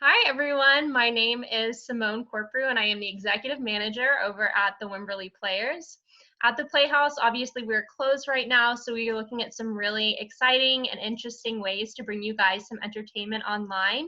Hi, everyone. My name is Simone Corprew, and I am the executive manager over at the Wimberley Players. At the Playhouse, obviously, we're closed right now, so we are looking at some really exciting and interesting ways to bring you guys some entertainment online.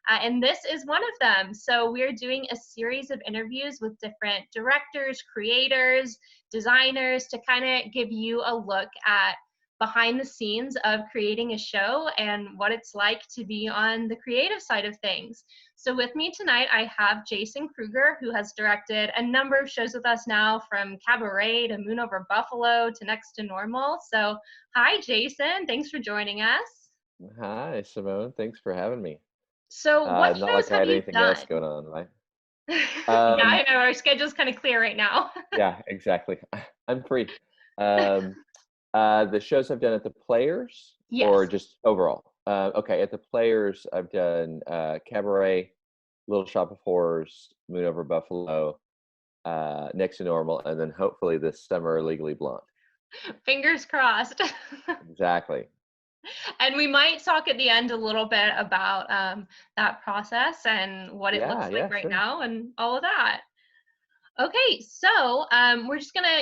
And this is one of them. So, we're doing a series of interviews with different directors, creators, designers to kind of give you a look at behind the scenes of creating a show and what it's like to be on the creative side of things. So, with me tonight, I have Jason Kruger, who has directed a number of shows with us now, from Cabaret to Moon Over Buffalo to Next to Normal. So, hi, Jason. Thanks for joining us. Hi, Simone. Thanks for having me. So, what Not shows like I have had you anything else done? going on, right? Yeah, Um, I know our schedule's kind of clear right now. yeah, exactly. I'm free. Um, the shows I've done at the Players or Yes. just overall? Okay, at the Players, I've done Cabaret, Little Shop of Horrors, Moon Over Buffalo, Next to Normal, and then hopefully this summer, Legally Blonde. Fingers crossed. Exactly. And we might talk at the end a little bit about that process and what it Yeah, looks like yeah, right sure. now and all of that. Okay, so we're just gonna,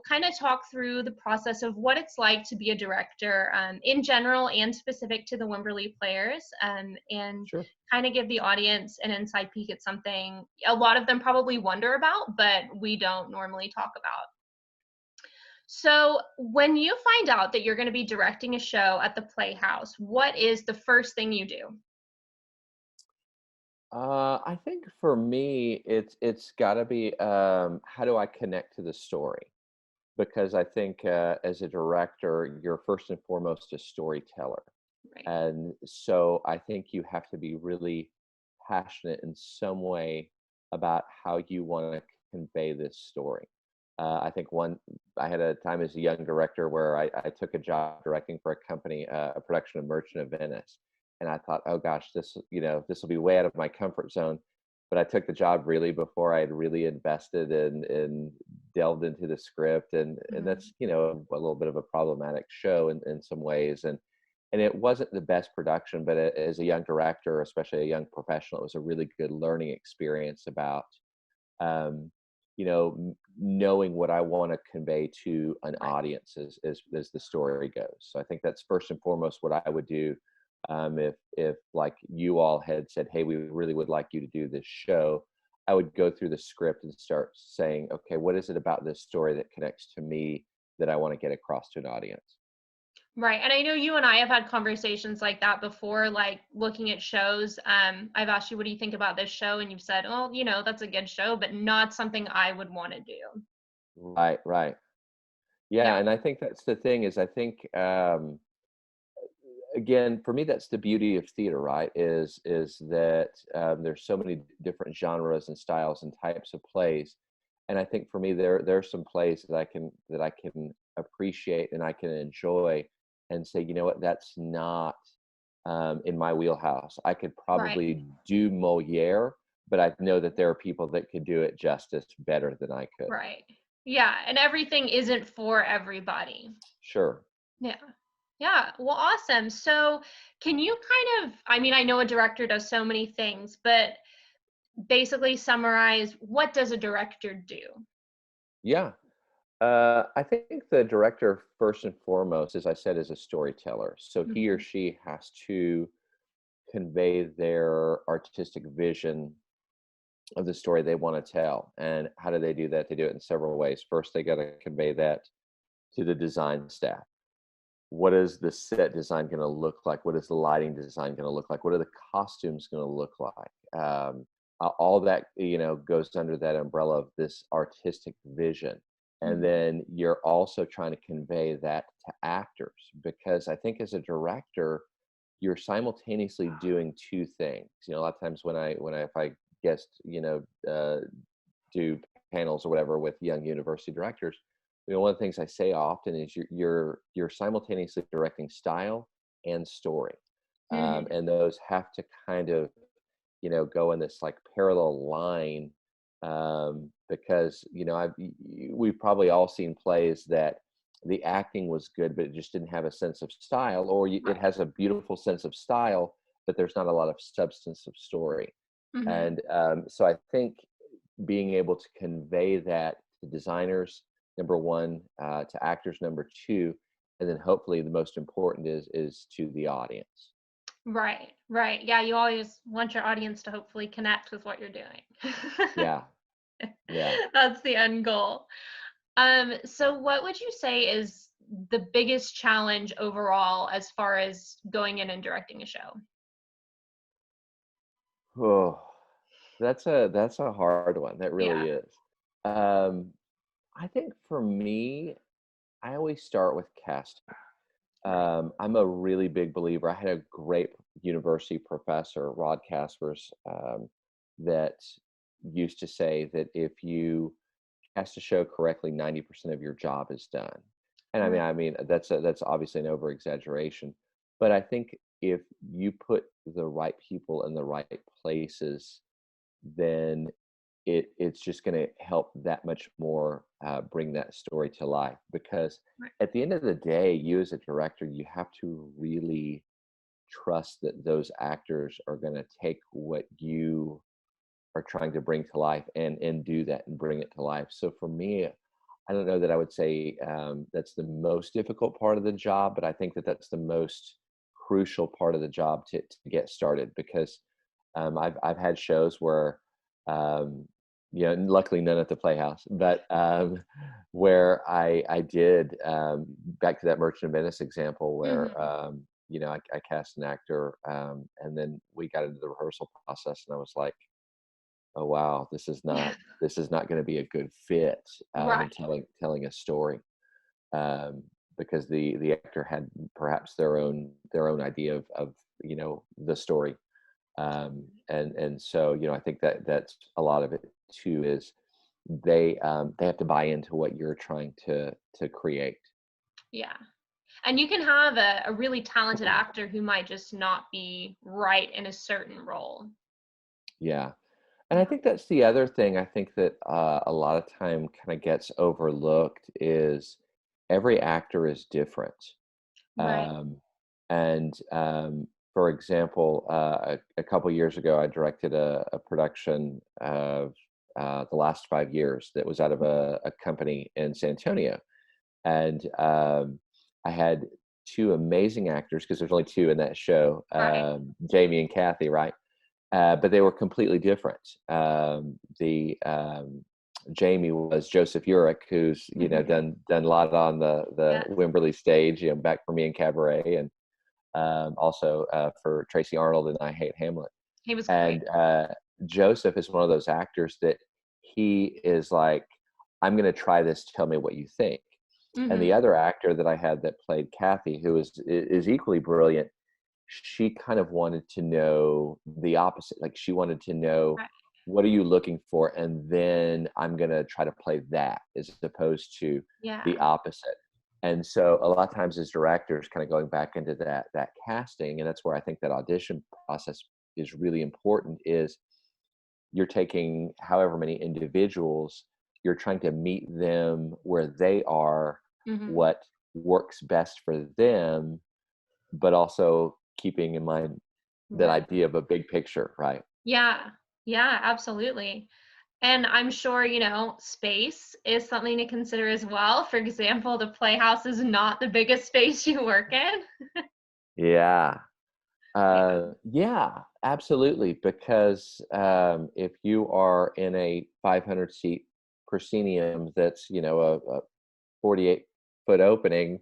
kind of talk through the process of what it's like to be a director in general and specific to the Wimberley Players, and Sure. kind of give the audience an inside peek at something a lot of them probably wonder about, but we don't normally talk about. So, when you find out that you're going to be directing a show at the Playhouse, what is the first thing you do? I think for me, it's got to be how do I connect to the story? Because I think as a director, you're first and foremost a storyteller, Right. and so I think you have to be really passionate in some way about how you want to convey this story. I think I had a time as a young director where I took a job directing for a company, a production of Merchant of Venice, and I thought, oh gosh, this will be way out of my comfort zone. But I took the job really before I had really invested and delved into the script, and Mhm. that's a little bit of a problematic show in some ways, and it wasn't the best production, but as a young director, especially a young professional, it was a really good learning experience about um, knowing what I want to convey to an Right. audience as the story goes. So I think that's first and foremost what I would do if like you all had said, "Hey, we really would like you to do this show." I would go through the script and start saying, "Okay, what is it about this story that connects to me that I want to get across to an audience?" Right. And I know you and I have had conversations like that before, like looking at shows. I've asked you, what do you think about this show? And you've said, oh, that's a good show, but not something I would want to do. Right, right. Yeah. Yeah, and I think that's the thing is I think again, for me, that's the beauty of theater, right? Is that there's so many different genres and styles and types of plays, and I think for me, there's some plays that I can appreciate and I can enjoy, and say, you know what, that's not in my wheelhouse. I could Right. probably do Moliere, but I know that there are people that could do it justice better than I could. Right. Yeah. And everything isn't for everybody. Sure. Yeah. Yeah. Well, awesome. So, can you kind of, I mean, I know a director does so many things, but basically summarize, what does a director do? Yeah. I think the director, first and foremost, as I said, is a storyteller. So he or Mhm. she has to convey their artistic vision of the story they want to tell. And how do they do that? They do it in several ways. First, they got to convey that to the design staff. What is the set design going to look like? What is the lighting design going to look like? What are the costumes going to look like? All that goes under that umbrella of this artistic vision, and Mhm. then you're also trying to convey that to actors, because I think as a director, you're simultaneously doing two things. A lot of times when I if I guest do panels or whatever with young university directors, one of the things I say often is you're simultaneously directing style and story, Mhm. and those have to kind of go in this like parallel line, because we've probably all seen plays that the acting was good, but it just didn't have a sense of style, or it Right. has a beautiful sense of style, but there's not a lot of substance of story. Mhm. And so I think being able to convey that to designers, number one, to actors, number two, and then hopefully the most important is to the audience. Right, right. Yeah, you always want your audience to hopefully connect with what you're doing. Yeah, yeah. That's the end goal. So what would you say is the biggest challenge overall as far as going in and directing a show? Oh, that's a hard one. That Yeah. really is. Um, I think for me, I always start with casting. Right. I'm a really big believer. I had a great university professor, Rod Caspers, that used to say that if you cast a show correctly, 90% of your job is done. And Right. that's obviously an over exaggeration, but I think if you put the right people in the right places, then it's just going to help that much more bring that story to life. Because Right. at the end of the day, you as a director, you have to really trust that those actors are going to take what you are trying to bring to life and do that and bring it to life. So for me, I don't know that I would say that's the most difficult part of the job, but I think that that's the most crucial part of the job to get started. Because I've had shows where um, luckily none at the Playhouse, but where I did back to that Merchant of Venice example where Mhm. I cast an actor, and then we got into the rehearsal process, and I was like, oh wow, this is not going to be a good fit in Right. telling a story, um, because the actor had perhaps their own idea of the story, and so I think that's a lot of it too is they have to buy into what you're trying to create. Yeah. And you can have a really talented actor who might just not be right in a certain role. Yeah. And I Yeah. think that's the other thing I think that a lot of time kind of gets overlooked is every actor is different. Right. Um, and for example, a couple years ago, I directed a production of The Last 5 Years that was out of a company in San Antonio. And I had two amazing actors because there's only two in that show, Right. Jamie and Kathy, right? But they were completely different. The Jamie was Joseph Urich, who's Mhm. done a lot on the Yes. Wimberley stage, back for me in Cabaret, and also for Tracy Arnold and I Hate Hamlet. He was great. And Joseph is one of those actors that he is like, I'm going to try this. Tell me what you think. And the Mhm. other actor that I had that played Kathy, who is equally brilliant, she kind of wanted to know the opposite. Like she wanted to know, Right. what are you looking for? And then I'm going to try to play that as opposed to the Yeah. opposite. And so a lot of times as directors kind of going back into that casting, and that's where I think that audition process is really important, is you're taking however many individuals, you're trying to meet them where they are, Mhm. what works best for them, but also keeping in mind that Right. idea of a big picture, right? Yeah. Yeah, absolutely. And I'm sure, space is something to consider as well. For example, the Playhouse is not the biggest space you work in. Yeah. Yeah. Yeah, absolutely. Because if you are in a 500 seat proscenium that's, a 48-foot opening,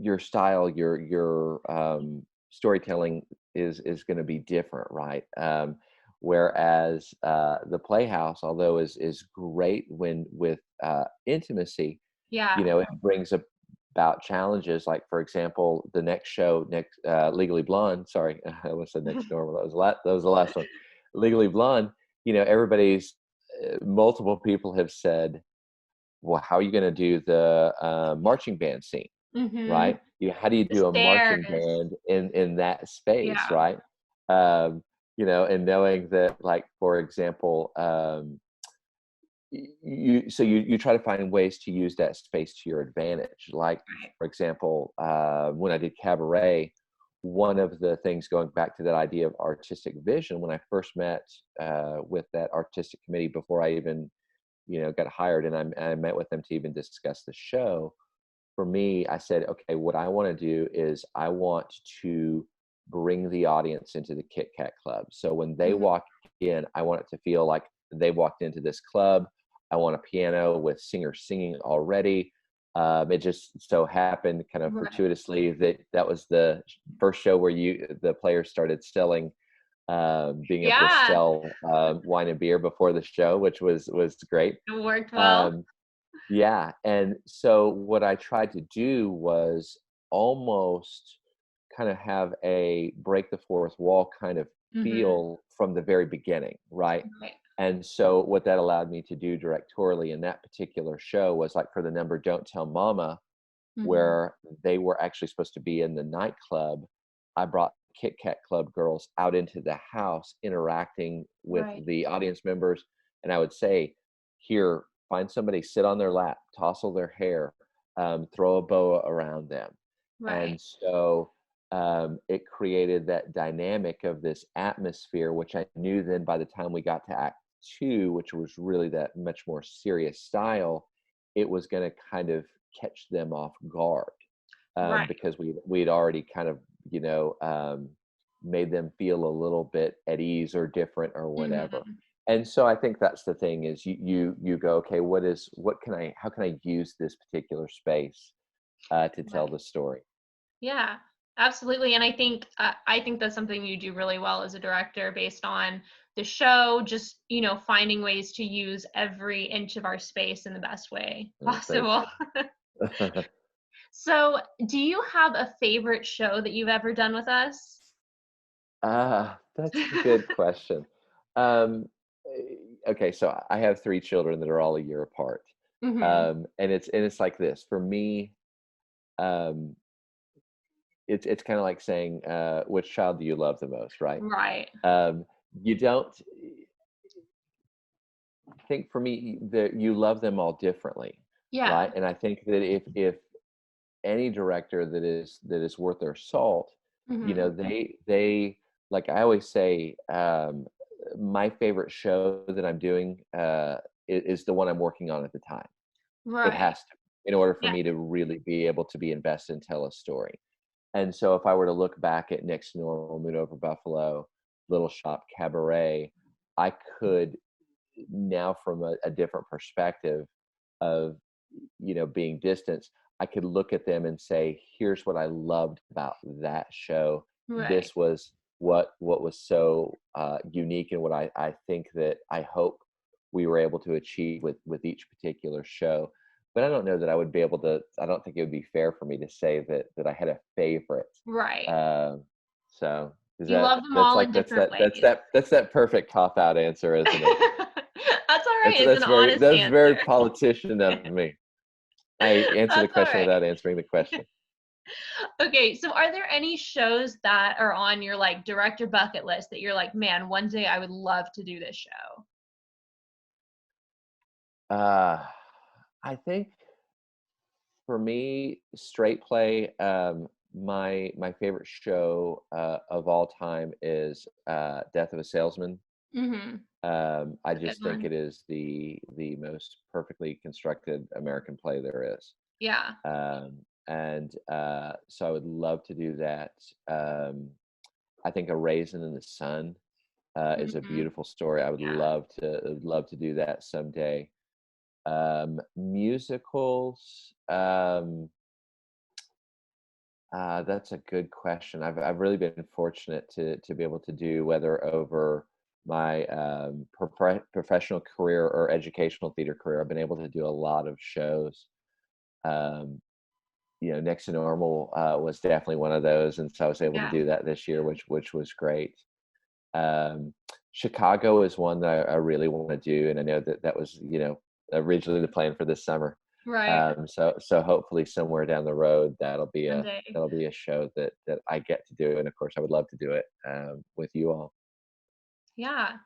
your style, your storytelling is going to be different, right? Whereas the Playhouse, although is great when with intimacy, Yeah. it brings about challenges. Like for example, the next show, next Legally Blonde. Sorry, I almost said Next Door. That was that was the last one. Legally Blonde. Everybody's multiple people have said, well, how are you going to do the marching band scene? Mhm. Right? How do you The do a marching stairs. band in that space, Yeah. right? And knowing that, like, for example, you try to find ways to use that space to your advantage. Like, Right. for example, when I did cabaret, one of the things, going back to that idea of artistic vision, when I first met with that artistic committee before I even got hired, and I met with them to even discuss the show. For me, I said, okay, what I want to do is I want to bring the audience into the Kit Kat Club. So when they Mhm. walk in, I want it to feel like they walked into this club. I want a piano with singers singing already. It just so happened, kind of Right. fortuitously, that that was the first show where the players started selling, being able to Yeah, sell wine and beer before the show, which was great. it worked well. Um, yeah, and so what I tried to do was almost kind of have a break the fourth wall kind of Mhm. feel from the very beginning, right? Right. And so what that allowed me to do directorially in that particular show was, like, for the number Don't Tell Mama, Mhm. where they were actually supposed to be in the nightclub, I brought Kit Kat Club girls out into the house interacting with Right. the audience members, and I would say, "Here, find somebody, sit on their lap, tousle their hair, throw a boa around them." Right. And so, it created that dynamic of this atmosphere, which I knew then by the time we got to act 2, which was really that much more serious style, it was gonna kind of catch them off guard, Right. because we'd already kind of, you know, made them feel a little bit at ease or different or whatever. Mhm. And so I think that's the thing, is you go, okay, what can I how can I use this particular space to tell Right. the story? Yeah, absolutely. And I think that's something you do really well as a director based on the show, just, finding ways to use every inch of our space in the best way Thank possible. you. So, do you have a favorite show that you've ever done with us? That's a good question. Um, okay, so I have 3 children that are all a year apart. Mhm. And it's like this. For me, um, it's kinda like saying, which child do you love the most, right? Right. Um, you don't think, for me, that you love them all differently, right? Yeah. And I think that if any director that is worth their salt, Mhm. they like I always say, my favorite show that I'm doing, is the one I'm working on at the time. It Right. has to, in order for Yeah. me to really be able to be invested and tell a story. And so if I were to look back at Next to Normal, Moon Over Buffalo, Little Shop, Cabaret, I could now, from a different perspective of, being distanced, I could look at them and say, here's what I loved about that show. Right. This was what was so unique, and what I think that I hope we were able to achieve with each particular show. But I don't know that I would be able to. I don't think it would be fair for me to say that I had a favorite. Right. Um, so is You that love them all in different ways. that's that perfect cop out answer, isn't it? That's all right. That's It's an that's very honest that's very answer. politician of me. I answer the That's all question right. without answering the question. Okay, so are there any shows that are on your like director bucket list that you're like, man, one day I would love to do this show? Uh, I think for me, straight play, my favorite show of all time is Death of a Salesman. Mhm. I It's a good just think one. it is the most perfectly constructed American play there is. Yeah. And so I would love to do that. Um, I think A Raisin in the Sun is a Mhm. beautiful story. I Yeah. would love to do that someday. Musicals. That's a good question. I've really been fortunate to be able to do, whether over my professional career or educational theater career, I've been able to do a lot of shows. Um, Next to Normal was definitely one of those, and so I was able to Yeah. do that this year, which was great. Um, Chicago is one that I really want to do, and I know that that was, originally the plan for this summer. Right. So hopefully somewhere down the road One day. that'll be a show that I get to do, and of course I would love to do it with you all. Yeah.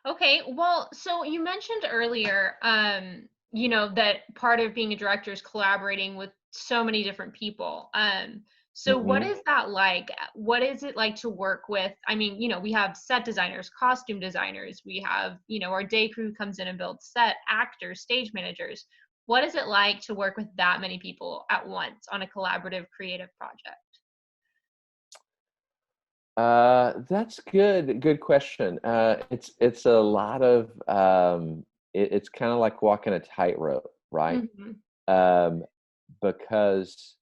Okay, well, so you mentioned earlier, that part of being a director is collaborating with so many different people. So what Hmm. is that like? What is it like to work with? I mean, we have set designers, costume designers, we have, our day crew comes in and builds set, actors, stage managers. What is it like to work with that many people at once on a collaborative creative project? That's good. Good question. It's a lot of it's kind of like walking a tightrope, right? Hmm. Um, because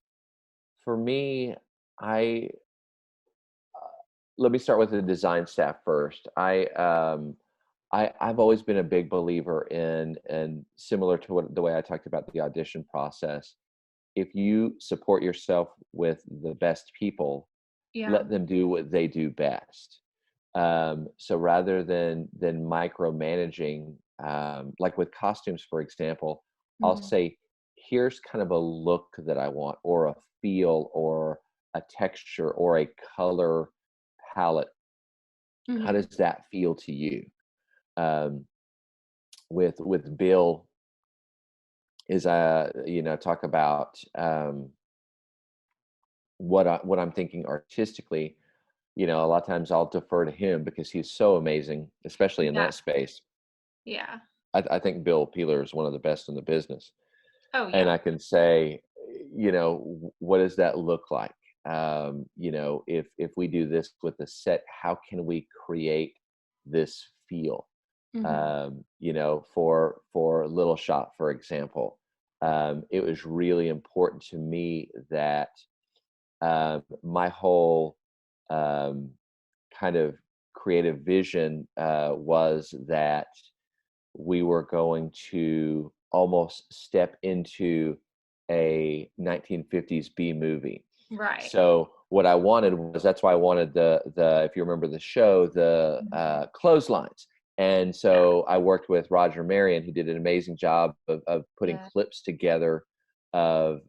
for me, I let me start with the design staff first. I've always been a big believer in, and similar to what the way I talked about the audition process. If you support yourself with the best people, Yeah. let them do what they do best. So rather than micromanaging, like with costumes, for example, I'll Hmm. say, here's kind of a look that I want, or a feel, or a texture, or a color palette. How Hmm. does that feel to you? Um, with Bill, is talk about what I'm thinking artistically. A lot of times I'll defer to him because he's so amazing, especially in Yeah. that space. Yeah. I think Bill Peeler is one of the best in the business, Oh, and yeah. I can say, what does that look like? If we do this with the set, how can we create this feel? Hmm. For Little Shop, for example, it was really important to me that my whole um, kind of creative vision was that we were going to almost step into a 1950s B movie. Right. So what I wanted was, that's why I wanted the if you remember the show, the Mhm. clotheslines. And Yeah. so I worked with Roger Marion, who did an amazing job of putting Yeah. clips together of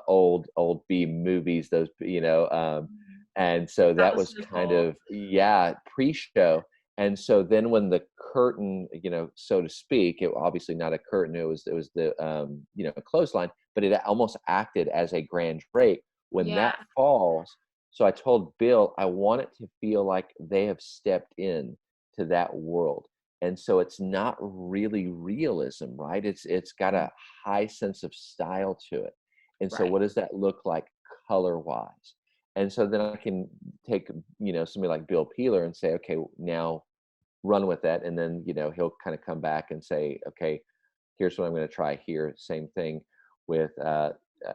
old B movies. Mhm. And so That that was was so kind cool. of, yeah, pre-show. And so then when the curtain, so to speak, it obviously not a curtain, it was the clothesline, but it almost acted as a grand drape when Yeah. that falls. So I told Bill, I want it to feel like they have stepped in to that world. And so it's not really realism, right? It's got Mhm. a high sense of style to it. And so Right. what does that look like color wise? And so then I can take, somebody like Bill Peeler and say, okay, now run with that. And then, he'll kind of come back and say, okay, here's what I'm going to try here. Same thing with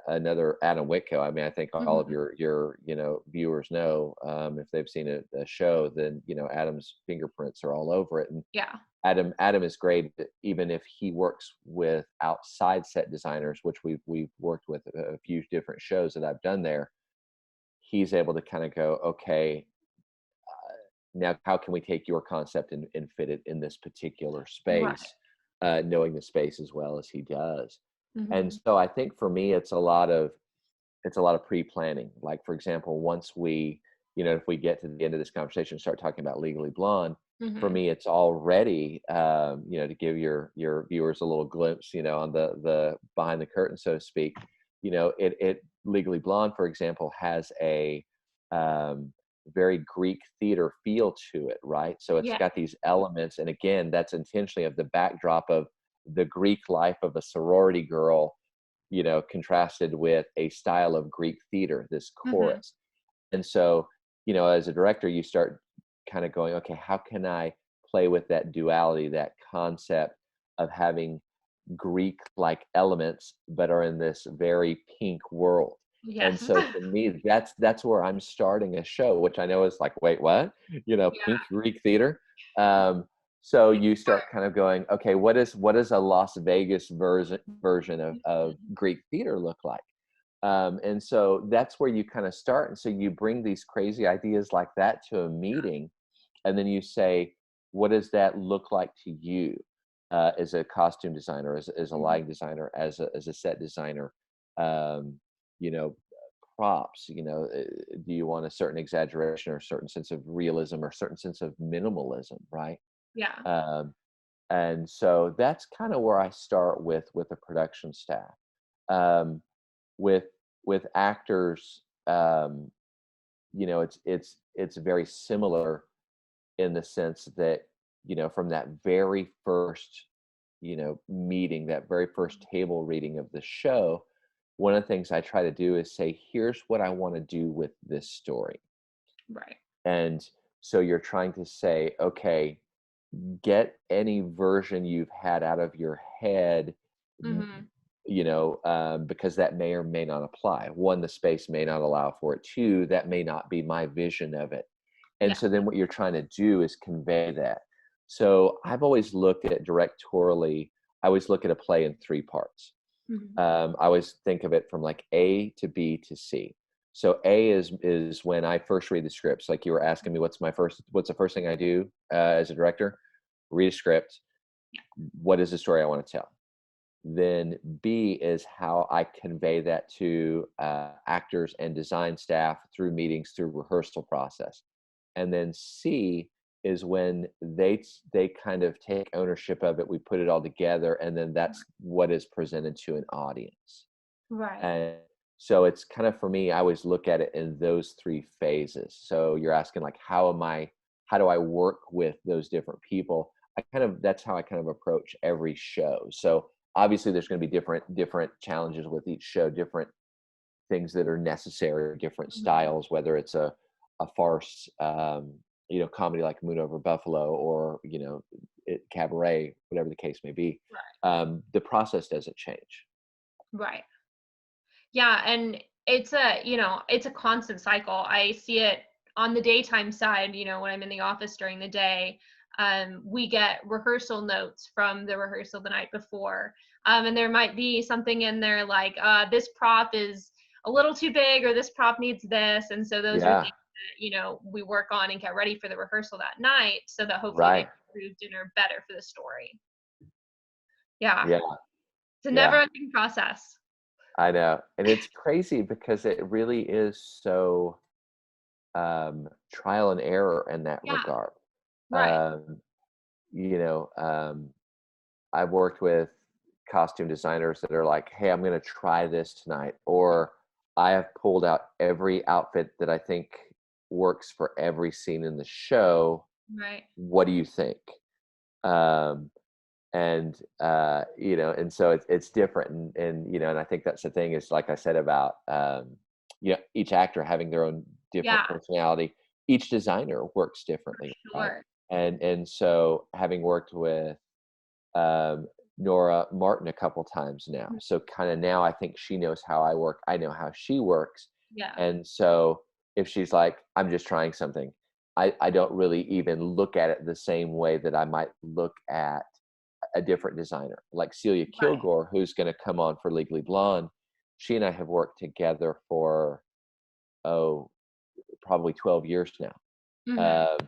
another Adam Whitco. I mean, I think all of Mhm. your viewers know, if they've seen a show, then Adam's fingerprints are all over it. And Yeah. Adam is great, even if he works with outside set designers, which we've worked with a few different shows that I've done there. He's able to kind of go, okay, now how can we take your concept and fit it in this particular Right. space, knowing the space as well as he does. And Mhm. so I think for me, it's a lot of pre-planning. Like, for example, once we, if we get to the end of this conversation and start talking about Legally Blonde, for Mhm. me, it's already, to give your viewers a little glimpse, on the behind the curtain, so to speak. It Legally Blonde, for example, has a very Greek theater feel to it, right? So it's Yeah. got these elements, and again, that's intentionally of the backdrop of the Greek life of a sorority girl, contrasted with a style of Greek theater, this Mhm. chorus. And so, as a director, you start kind of going, okay, how can I play with that duality, that concept of having Greek like elements, but are in this very pink world. And Yes. so for me, that's where I'm starting a show, which I know is like, wait, what? Yeah. Pink Greek theater. Um, so It's you start hard. kind of going, okay, what is a Las Vegas version of Mhm. Greek theater look like? And so that's where you kind of start. And so you bring these crazy ideas like that to a meeting, and then you say, what does that look like to you, as a costume designer, as a Mhm. lighting designer, as a set designer? um, you know Props, do you want a certain exaggeration or a certain sense of realism or a certain sense of minimalism, right? Yeah. Um, and so that's kind of where I start with the production staff. Um, with actors, it's very similar in the sense that, from that very first, meeting, that very first table reading of the show, one of the things I try to do is say, here's what I want to do with this story. Right. And so you're trying to say, okay, get any version you've had out of your head, Mhm. because that may or may not apply. One, the space may not allow for it. Two, that may not be my vision of it. And Yeah. so then what you're trying to do is convey that. So I've always looked at directorially, I always look at a play in three parts. Mhm. I always think of it from like A to B to C. So A is when I first read the scripts. Like you were asking me, what's the first thing I do as a director? Read a script. Yeah. What is the story I want to tell? Then B is how I convey that to actors and design staff through meetings, through rehearsal process. And then C is when they kind of take ownership of it. We put it all together, and then that's what is presented to an audience. Right. And so it's kind of, for me, I always look at it in those three phases. So you're asking like, how do I work with those different people? That's how I kind of approach every show. So obviously there's going to be different challenges with each show, different things that are necessary, different Mhm. styles, whether it's a farce, comedy like Moon Over Buffalo, or cabaret, whatever the case may be. Right. The process doesn't change. Right. Yeah, and it's a constant cycle. I see it on the daytime side, when I'm in the office during the day. We get rehearsal notes from the rehearsal the night before. And there might be something in there like, this prop is a little too big, or this prop needs this. And so those are things Yeah. that, we work on and get ready for the rehearsal that night so that hopefully they Right. improved and are better for the story. Yeah. Yeah. It's a never Yeah. ending process. I know. And it's crazy because it really is so trial and error in that Yeah. regard. Right. Um, you know, um, I've worked with costume designers that are like, "Hey, I'm going to try this tonight," or I have pulled out every outfit that I think works for every scene in the show. Right. What do you think? Um, and so it's different, and I think that's the thing, is like I said about each actor having their own different Yeah. personality. Each designer works For differently, right? sure. And so having worked with um, Nora Martin a couple times now. Mhm. So kind of now I think she knows how I work. I know how she works. Yeah. And so if she's like, I'm just trying something, I don't really even look at it the same way that I might look at a different designer. Like Celia Right. Kilgore, who's going to come on for Legally Blonde. She and I have worked together for, oh, probably 12 years now. Mhm. Um,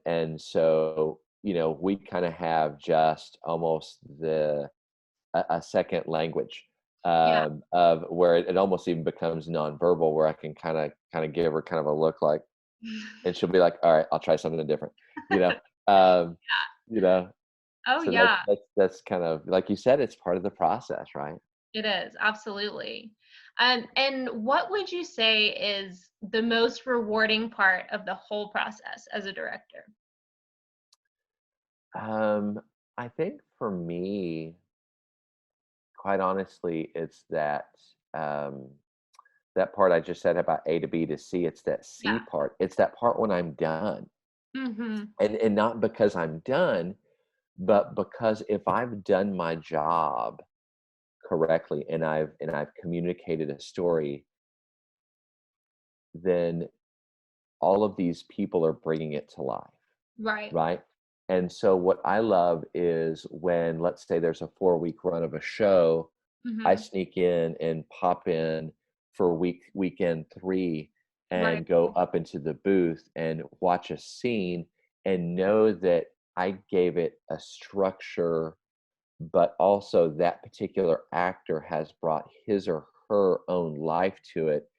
and so, we kind of have just almost a second language, Yeah. of where it almost even becomes nonverbal, where I can kind of give her kind of a look like, and she'll be like, all right, I'll try something different, you know, um, Yeah. you know, Oh, so that's, yeah. that's kind of, like you said, it's part of the process, right? It is, absolutely. And what would you say is the most rewarding part of the whole process as a director? Um, I think for me, quite honestly, it's um, that part I just said about A to B to C. It's that Yeah. C part. It's that part when I'm done, Mhm. and not because I'm done, but because if I've done my job correctly, and I've communicated a story, then all of these people are bringing it to life, Right. right? And so what I love is when, let's say there's a 4-week run of a show, I Mhm. sneak in and pop in for weekend 3 Right. and go up into the booth and watch a scene and know that I gave it a structure, but also that particular actor has brought his or her own life to it,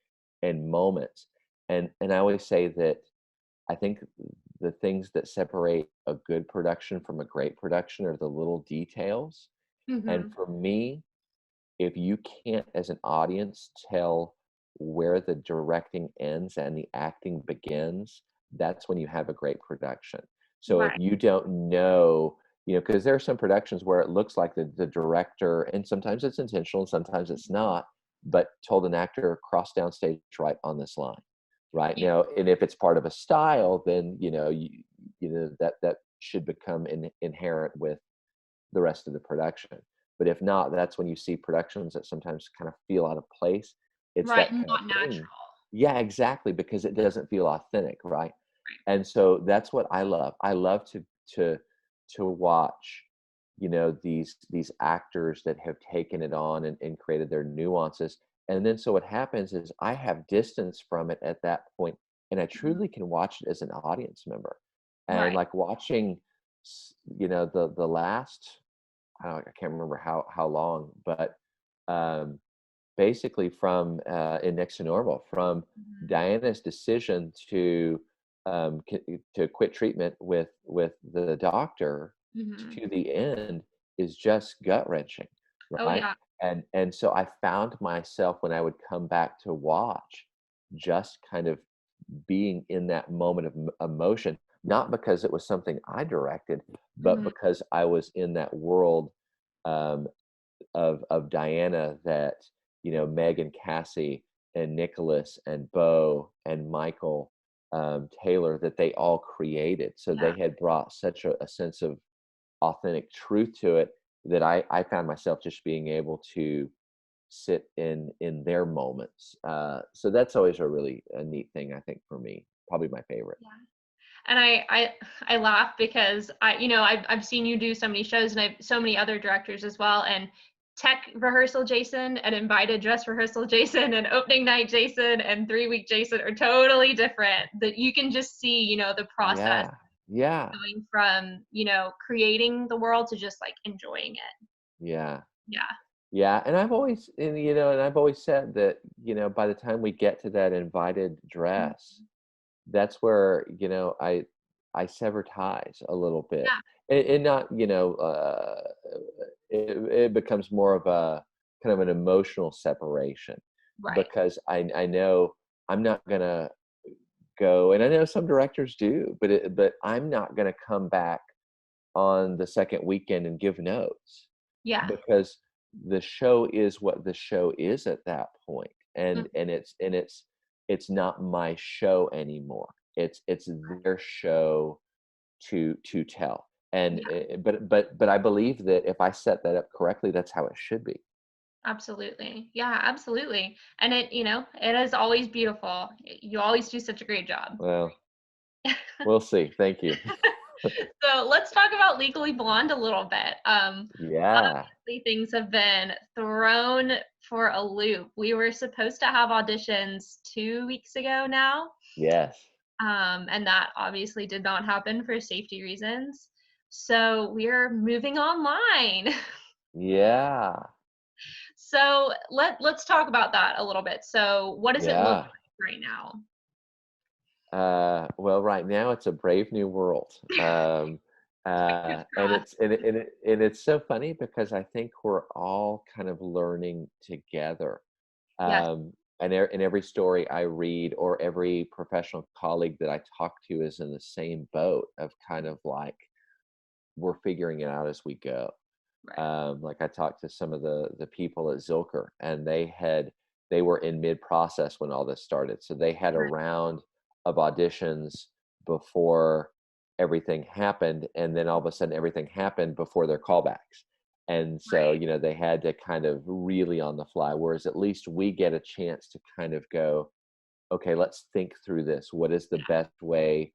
and moments. And I always say that I think the things that separate a good production from a great production are the little details. And Mhm. for me, if you can't, as an audience, tell where the directing ends and the acting begins, that's when you have a great production. So if Right. you don't know, because there are some productions where it looks like the director, and sometimes it's intentional, and sometimes it's not, but told an actor cross down stage right on this line, right Yeah. now. And if it's part of a style, then that should become inherent with the rest of the production. But if not, that's when you see productions that sometimes kind of feel out of place. It's Right, that kind of not thing. natural. Yeah, exactly, because it doesn't feel authentic, right? Right. And so that's what I love. I love to to watch, these actors that have taken it on and created their nuances. And then so what happens is I have distance from it at that point, and I Mhm. truly can watch it as an audience member. And Right. like watching, the last, I can't remember how long, but um, basically from in Next to Normal, from Mhm. Diana's decision to quit treatment with the doctor Mhm. to the end is just gut wrenching, Oh, right? yeah. And so I found myself when I would come back to watch, just kind of being in that moment of emotion, not because it was something I directed, but Mhm. because I was in that world, um, of Diana that, Meg and Cassie and Nicholas and Bo and Michael, Taylor, that they all created. So they Yeah. had brought such a sense of authentic truth to it that I found myself just being able to sit in their moments. So that's always a neat thing, I think, for me. Probably my favorite. Yeah. And I laugh because I've seen you do so many shows, and I've so many other directors as well, and tech rehearsal Jason and invited dress rehearsal Jason and opening night Jason and 3-week Jason are totally different. That you can just see, the process Yeah. Yeah. going from, creating the world to just like enjoying it. Yeah. Yeah. Yeah, and I've always said that, by the time we get to that invited dress, Mhm. that's where, I sever ties a little bit. Yeah. And not, it becomes more of a kind of an emotional separation, Right. because I know I'm not gonna go, and I know some directors do, but I'm not gonna come back on the second weekend and give notes, Yeah. because the show is what the show is at that point, Mhm. and it's not my show anymore. It's their show to tell. And Yeah. but I believe that if I set that up correctly, that's how it should be. Absolutely. Yeah, absolutely. And it is always beautiful. You always do such a great job. Well, we'll see. Thank you. So let's talk about Legally Blonde a little bit. Yeah. Obviously, things have been thrown for a loop. We were supposed to have auditions 2 weeks ago now, Yes. and that obviously did not happen for safety reasons. So we're moving online. Yeah. So let's talk about that a little bit. So what does it look Yeah. like right now? Well, right now it's a brave new world. Fingers And crossed. it's so funny because I think we're all kind of learning together. Yes. And every story I read or every professional colleague that I talk to is in the same boat of kind of like we're figuring it out as we go. Right. Like I talked to some of the people at Zilker, and they were in mid process when all this started. So they had a Right. round of auditions before everything happened, and then all of a sudden everything happened before their callbacks. And so, Right. they had to kind of really on the fly. Whereas at least we get a chance to kind of go, okay, let's think through this. What is the best way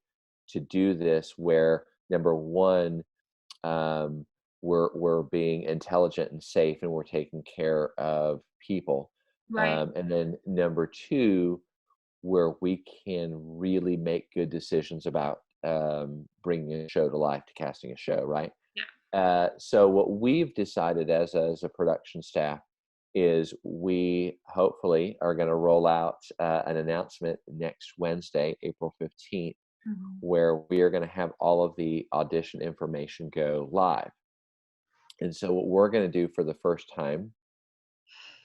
to do this? Where number one, um, we're being intelligent and safe, and we're taking care of people. Right. And then number two, where we can really make good decisions about bringing a show to life, to casting a show, right? Yeah. So what we've decided as a production staff is we hopefully are going to roll out an announcement next Wednesday, April 15th, Mhm. where we are going to have all of the audition information go live. And so, what we're going to do for the first time,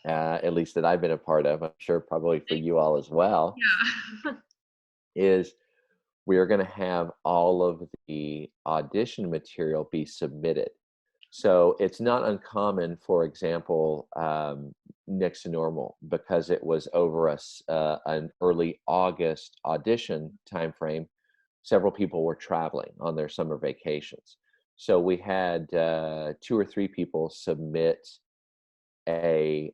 at least that I've been a part of, I'm sure probably for Thank you all as well, Yeah. is we are going to have all of the audition material be submitted. So it's not uncommon, for example, next to normal, because it was over an early August audition timeframe. Several people were traveling on their summer vacations. So we had 2 or 3 people submit a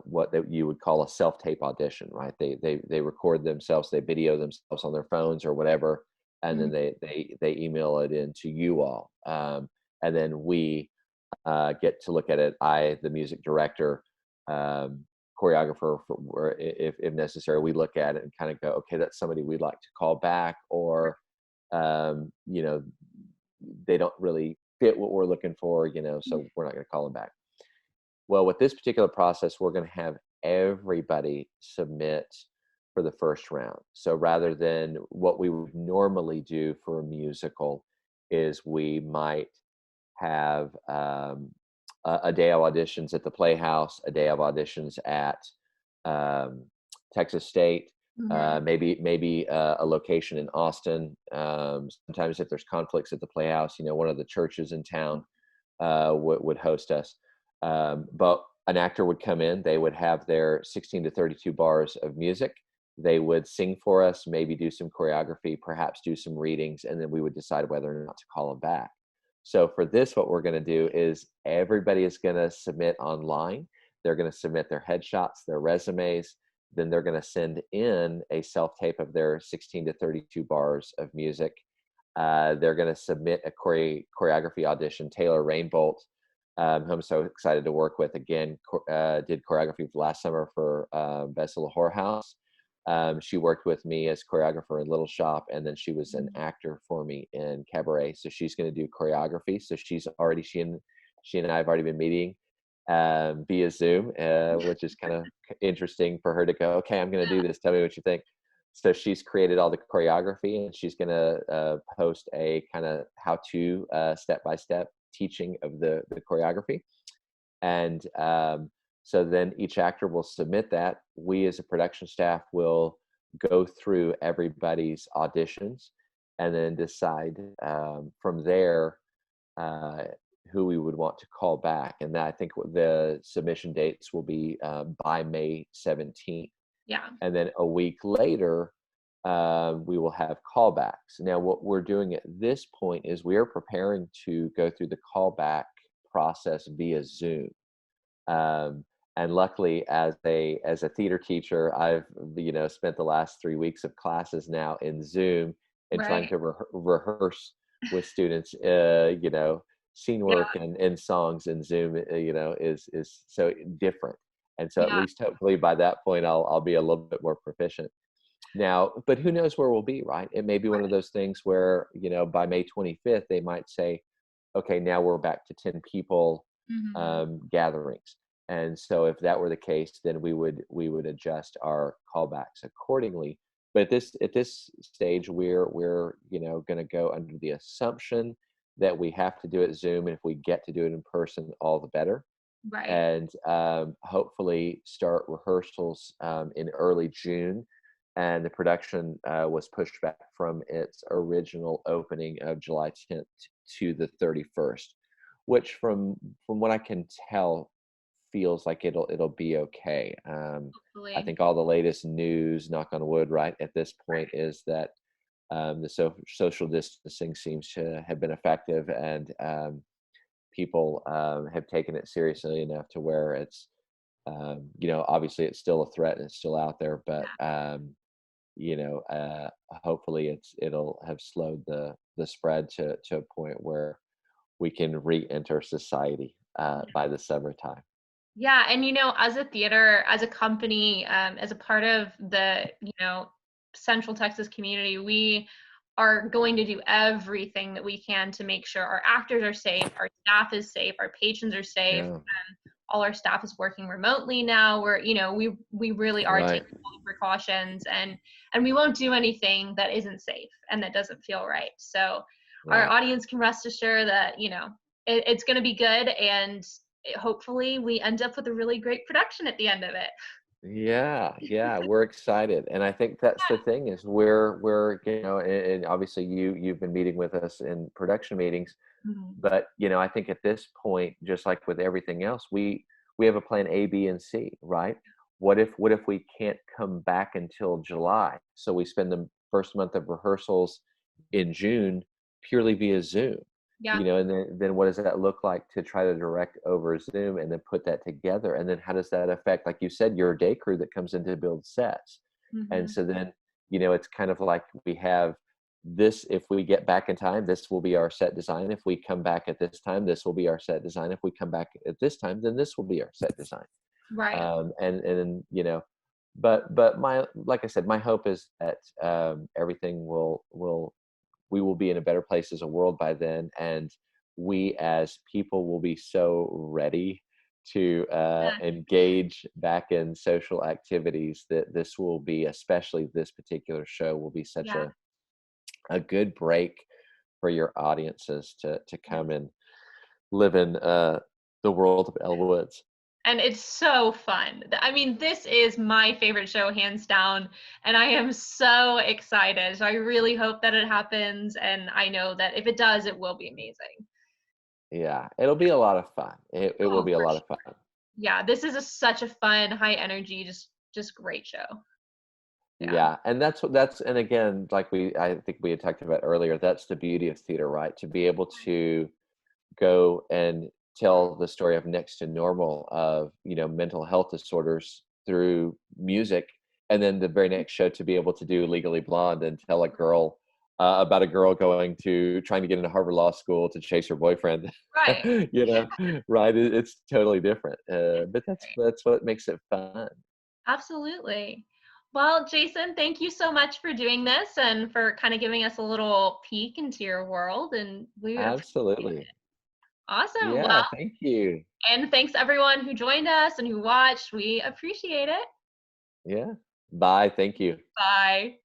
what you would call a self-tape audition, right? They record themselves, they video themselves on their phones or whatever, and then Mhm. they email it in to you all, and then we get to look at it. I, the music director, um, choreographer, or if necessary, we look at it and kind of go, okay, that's somebody we'd like to call back, or you know, they don't really fit what we're looking for, so we're not going to call them back. Well, with this particular process, we're going to have everybody submit for the first round. So rather than what we would normally do for a musical, is we might have a day of auditions at the Playhouse, a day of auditions at um, Texas State, Mhm. maybe a location in Austin. Sometimes if there's conflicts at the Playhouse, one of the churches in town would host us. But an actor would come in, they would have their 16 to 32 bars of music. They would sing for us, maybe do some choreography, perhaps do some readings, and then we would decide whether or not to call them back. So for this, what we're going to do is everybody is going to submit online. They're going to submit their headshots, their resumes. Then they're going to send in a self tape of their 16 to 32 bars of music. They're going to submit a choreography audition. Taylor Rainbolt, who I'm so excited to work with, again, did choreography last summer for Best of La Whorehouse. She worked with me as choreographer in Little Shop, and then she was an Mhm. actor for me in Cabaret. So she's going to do choreography. So she and I have already been meeting via Zoom, which is kind of interesting for her to go, okay, I'm going to do this. Tell me what you think. So she's created all the choreography, and she's going to post a kind of how-to step-by-step teaching of the choreography. And so then each actor will submit that. We as a production staff will go through everybody's auditions and then decide from there uh, who we would want to call back. And that, I think the submission dates will be by May 17th. Yeah. And then a week later, we will have callbacks. Now, what we're doing at this point is we are preparing to go through the callback process via Zoom. Um, and luckily, as a theater teacher, I've spent the last 3 weeks of classes now in Zoom and trying Right. to rehearse with students. Scene Yeah. work and songs in Zoom. Is so different. And so at Yeah. least hopefully by that point I'll be a little bit more proficient. Now, but who knows where we'll be, right? It may be one of Right. those things where, by May 25th, they might say, okay, now we're back to 10 people Mhm. gatherings. And so if that were the case, then we would adjust our callbacks accordingly. But at this stage, we're going to go under the assumption that we have to do it Zoom, and if we get to do it in person, all the better. Right. And hopefully start rehearsals in early June. And the production was pushed back from its original opening of July 10th to the 31st, which from what I can tell feels like it'll be okay. I Hopefully. think all the latest news, knock on wood, right at this point, Right. is that the social distancing seems to have been effective, and people have taken it seriously enough to where it's obviously it's still a threat and it's still out there, but you know uh, hopefully it'll have slowed the spread to a point where we can re-enter society by the summertime. Yeah, and as a theater, as a company, as a part of the, Central Texas community, we are going to do everything that we can to make sure our actors are safe, our staff is safe, our patrons are safe, Yeah. all our staff is working remotely now. We're, we really are Right. taking all the precautions, and we won't do anything that isn't safe and that doesn't feel right. So our Right. audience can rest assured that, it's going to be good, and hopefully we end up with a really great production at the end of it. Yeah, yeah, we're excited, and I think that's the thing is we're and obviously you've been meeting with us in production meetings, Mhm. but I think at this point, just like with everything else, we have a plan A, B, and C, right? What if we can't come back until July? So we spend the first month of rehearsals in June purely via Zoom. Yeah. And then what does that look like to try to direct over Zoom and then put that together? And then how does that affect, like you said, your day crew that comes in to build sets? And Hmm. so then, it's kind of like we have this, if we get back in time, this will be our set design. If we come back at this time, this will be our set design. If we come back at this time, then this will be our set design. Right. And but my, like I said, my hope is that everything will we will be in a better place as a world by then, and we as people will be so ready to Yeah. engage back in social activities that this will be, especially this particular show, will be such Yeah. a good break for your audiences to Yeah. come and live in the world of Elwoods. And it's so fun. I mean, this is my favorite show, hands down, and I am so excited. So I really hope that it happens, and I know that if it does, it will be amazing. Yeah, it'll be a lot of fun. It will Oh, be a for lot of sure. fun. Yeah, this is such a fun, high energy, just great show. Yeah. Yeah, and and again, like I think we had talked about earlier, that's the beauty of theater, right? To be able to go and tell the story of next to normal, of mental health disorders through music, and then the very next show to be able to do Legally Blonde and tell a girl about a girl trying to get into Harvard Law School to chase her boyfriend. Right. Right? It's totally different, but that's what makes it fun. Absolutely. Well, Jason, thank you so much for doing this and for kind of giving us a little peek into your world, and we appreciate it. Absolutely. Awesome. Yeah, Well, thank you. and thanks everyone who joined us and who watched. We appreciate it. Yeah. Bye. Thank you. Bye.